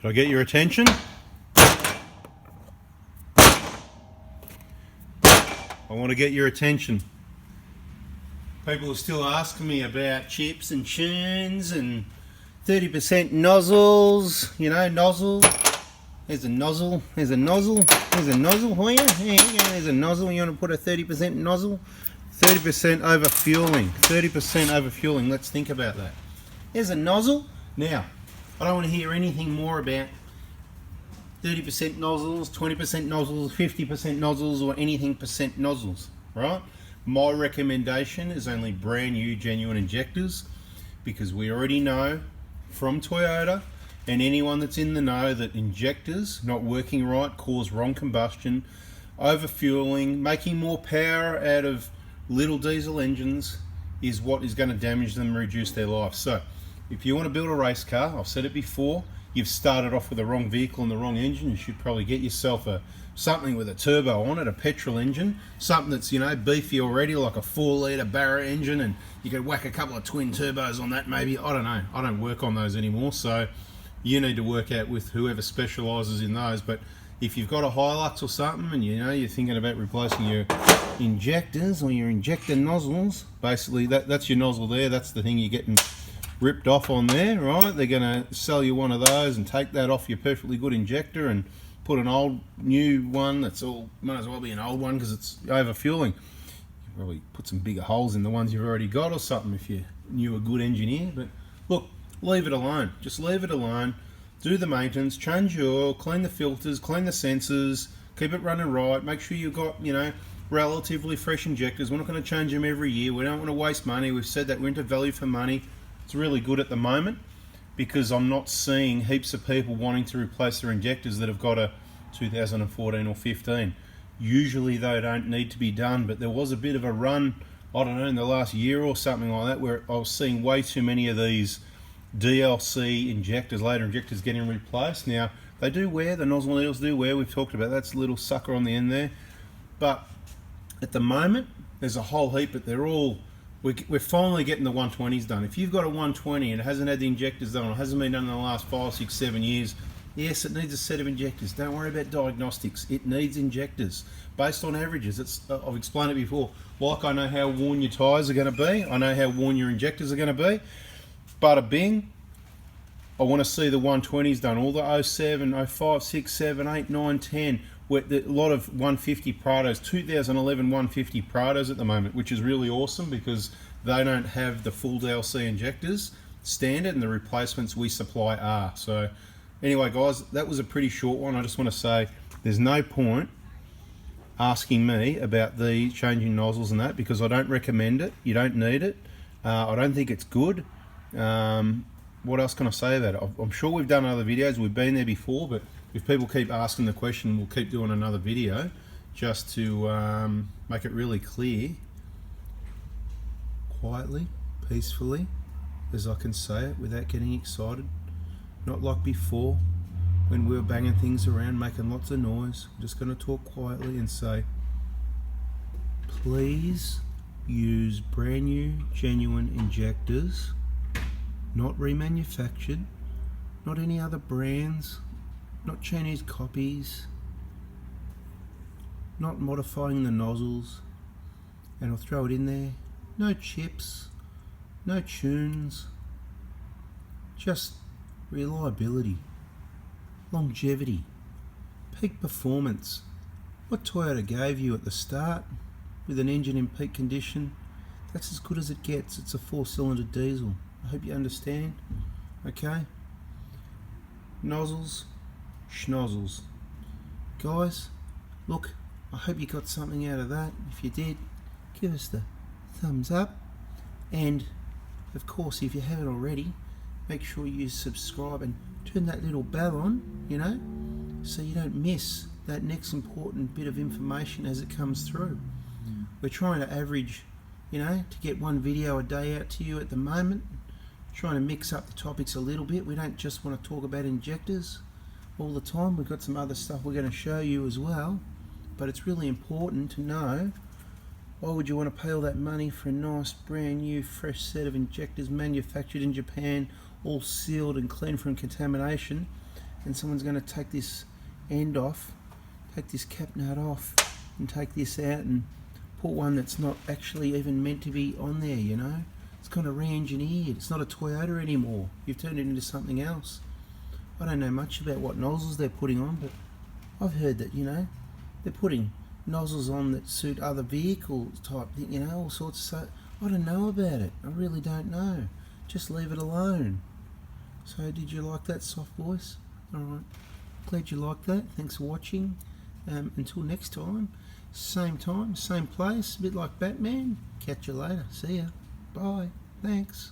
Should I get your attention? I want to get your attention. People are still asking me about chips and tunes and 30% nozzles, you know, nozzle. There's a nozzle, there's a nozzle, there's a nozzle for you. There's a nozzle, you want to put a 30% nozzle? 30% overfueling, 30% overfueling, let's think about that. There's a nozzle. Now, I don't want to hear anything more about 30% nozzles, 20% nozzles, 50% nozzles, or anything percent nozzles, right? My recommendation is only brand new genuine injectors, because we already know from Toyota and anyone that's in the know that injectors not working right cause wrong combustion, overfueling, making more power out of little diesel engines is what is going to damage them and reduce their life. So if you want to build a race car, I've said it before, you've started off with the wrong vehicle and the wrong engine, you should probably get yourself something with a turbo on it, a petrol engine, something that's, you know, beefy already, like a 4-litre Barra engine, and you could whack a couple of twin turbos on that maybe. I don't know, I don't work on those anymore, so you need to work out with whoever specialises in those. But if you've got a Hilux or something and you know you're thinking about replacing your injectors or your injector nozzles, basically that's your nozzle there, that's the thing you're getting ripped off on there, right? They're going to sell you one of those and take that off your perfectly good injector and put an old new one that's all, might as well be an old one because it's overfueling. You probably put some bigger holes in the ones you've already got or something if you knew a good engineer. But look, leave it alone, just leave it alone, do the maintenance, change your oil, clean the filters, clean the sensors, keep it running right, make sure you've got, you know, relatively fresh injectors. We're not going to change them every year, we don't want to waste money, we've said that we're into value for money. It's really good at the moment because I'm not seeing heaps of people wanting to replace their injectors that have got a 2014 or 15. Usually they don't need to be done, but there was a bit of a run, I don't know, in the last year or something like that, where I was seeing way too many of these DLC injectors, later injectors, getting replaced. Now, they do wear, the nozzle needles do wear, we've talked about that's a little sucker on the end there, but at the moment there's a whole heap, but they're all, we're finally getting the 120s done. If you've got a 120 and it hasn't had the injectors done, or it hasn't been done in the last 5, 6, 7 years, yes, it needs a set of injectors. Don't worry about diagnostics. It needs injectors based on averages. I've explained it before. Like I know how worn your tyres are going to be. I know how worn your injectors are going to be. Bada bing, I want to see the 120s done. All the 07, 05, 6, 7, 8, 9, 10. A lot of 150 Prados, 2011 150 Prados at the moment, which is really awesome because they don't have the full DLC injectors standard, and the replacements we supply are. So anyway guys, that was a pretty short one. I just want to say there's no point asking me about the changing nozzles and that, because I don't recommend it. You don't need it. I don't think it's good. What else can I say about it? I'm sure we've done other videos, we've been there before, but if people keep asking the question, we'll keep doing another video just to make it really clear, quietly, peacefully, as I can say it without getting excited. Not like before when we were banging things around, making lots of noise. I'm just going to talk quietly and say, please use brand new genuine injectors, not remanufactured, not any other brands, not Chinese copies, not modifying the nozzles. And I'll throw it in there, no chips, no tunes, just reliability, longevity, peak performance. What Toyota gave you at the start with an engine in peak condition, that's as good as it gets. It's a 4-cylinder diesel. I hope you understand. Okay, nozzles, schnozzles. Guys, look, I hope you got something out of that. If you did, give us the thumbs up, and of course if you haven't already, make sure you subscribe and turn that little bell on, you know, so you don't miss that next important bit of information as it comes through. We're trying to average, you know, to get one video a day out to you at the moment, trying to mix up the topics a little bit. We don't just want to talk about injectors all the time. We've got some other stuff we're going to show you as well, but it's really important to know, why would you want to pay all that money for a nice brand new fresh set of injectors manufactured in Japan, all sealed and clean from contamination, and someone's going to take this end off, take this cap nut off, and take this out and put one that's not actually even meant to be on there, you know. It's kind of re-engineered. It's not a Toyota anymore. You've turned it into something else. I don't know much about what nozzles they're putting on, but I've heard that, you know, they're putting nozzles on that suit other vehicle type, you know, all sorts of stuff. I don't know about it. I really don't know. Just leave it alone. So did you like that soft voice? Alright, glad you liked that. Thanks for watching. Until next time, same place, a bit like Batman. Catch you later. See ya. Bye. Thanks.